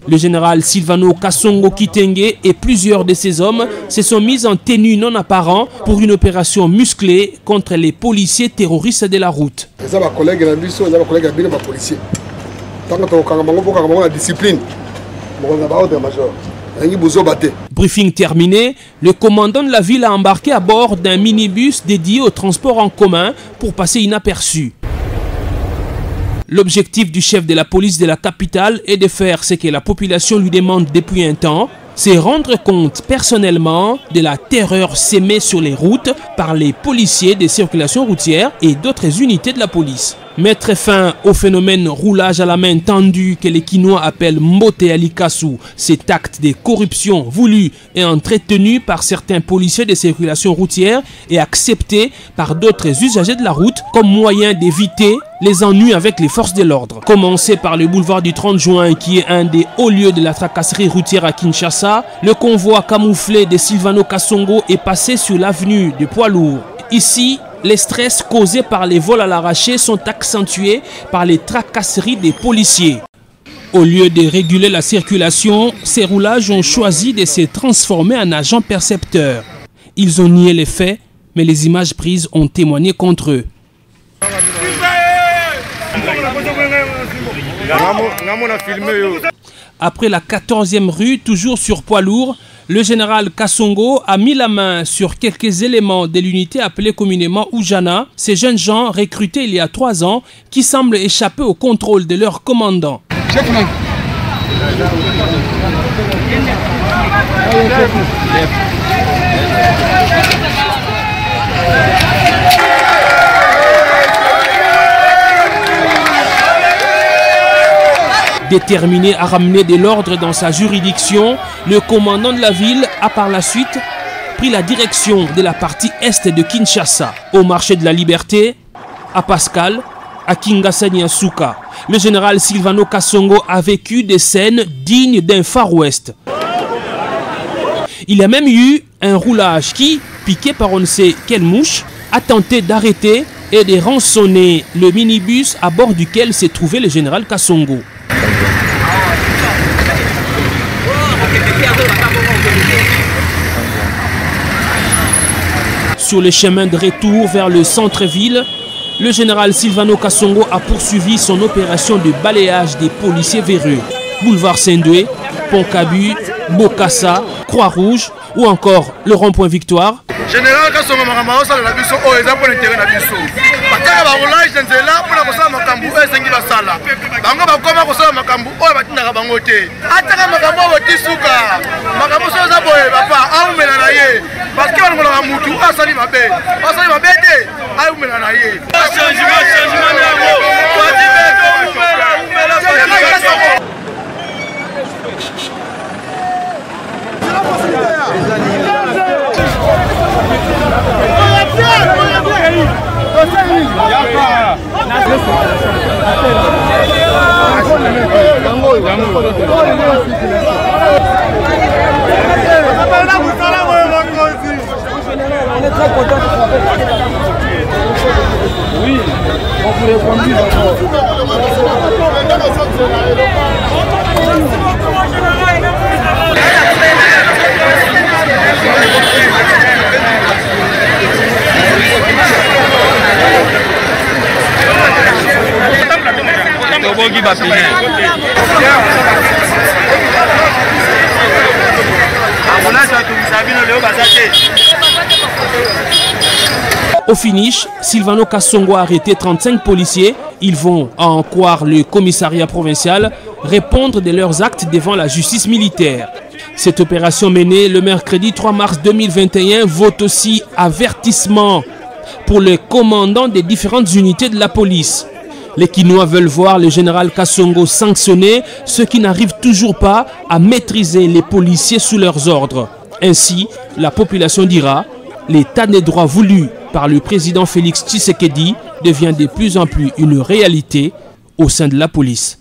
Le général Silvano Kasongo Kitenge et plusieurs de ses hommes se sont mis en tenue non apparente pour une opération musclée contre les policiers terroristes de la route. Briefing terminé, le commandant de la ville a embarqué à bord d'un minibus dédié au transport en commun pour passer inaperçu. L'objectif du chef de la police de la capitale est de faire ce que la population lui demande depuis un temps, c'est rendre compte personnellement de la terreur sémée sur les routes par les policiers des circulations routières et d'autres unités de la police. Mettre fin au phénomène roulage à la main tendue que les Quinois appellent Mbote Alikasu, cet acte de corruption voulu et entretenu par certains policiers des circulations routières et accepté par d'autres usagers de la route comme moyen d'éviter les ennuis avec les forces de l'ordre. Commencé par le boulevard du 30 juin qui est un des hauts lieux de la tracasserie routière à Kinshasa, le convoi camouflé de Silvano Kasongo est passé sur l'avenue de Poids Lourds. Ici, les stress causés par les vols à l'arraché sont accentués par les tracasseries des policiers. Au lieu de réguler la circulation, ces roulages ont choisi de se transformer en agents percepteurs. Ils ont nié les faits, mais les images prises ont témoigné contre eux. Après la 14e rue, toujours sur Poids Lourds, le général Kasongo a mis la main sur quelques éléments de l'unité appelée communément Oujana, ces jeunes gens recrutés il y a 3 ans qui semblent échapper au contrôle de leur commandant. Déterminé à ramener de l'ordre dans sa juridiction, le commandant de la ville a par la suite pris la direction de la partie est de Kinshasa, au marché de la Liberté, à Pascal, à Kingasani-Asuka. Le général Silvano Kasongo a vécu des scènes dignes d'un Far West. Il y a même eu un roulage qui, piqué par on ne sait quelle mouche, a tenté d'arrêter et de rançonner le minibus à bord duquel s'est trouvé le général Kasongo. Sur le chemin de retour vers le centre-ville, le général Silvano Kasongo a poursuivi son opération de balayage des policiers véreux. Boulevard Saint-Doué, Pont-Cabu, Bokassa, Croix-Rouge ou encore le rond-point Victoire. Général Kasongo Makamao sala la biso o eza pour l'intérêt na biso. Bataka ba roulage nzela pour kosala makambu esengi basala. Bango bakoma kosala makambu o batinaka bango te. Ataka makambu otisuka. Makambu so za boye papa aumela na ye. Parce que on a mutu asali mabe. Asali mabe te aumela na ye. Changement yango. On est très content de oui, on pourrait conduire Au finish, Silvano Kasongo a arrêté 35 policiers. Ils vont, à en croire le commissariat provincial, répondre de leurs actes devant la justice militaire. Cette opération menée le mercredi 3 mars 2021 vaut aussi avertissement pour les commandants des différentes unités de la police. Les Quinois veulent voir le général Kasongo sanctionner ceux qui n'arrivent toujours pas à maîtriser les policiers sous leurs ordres. Ainsi, la population dira, l'état des droits voulu par le président Félix Tshisekedi devient de plus en plus une réalité au sein de la police.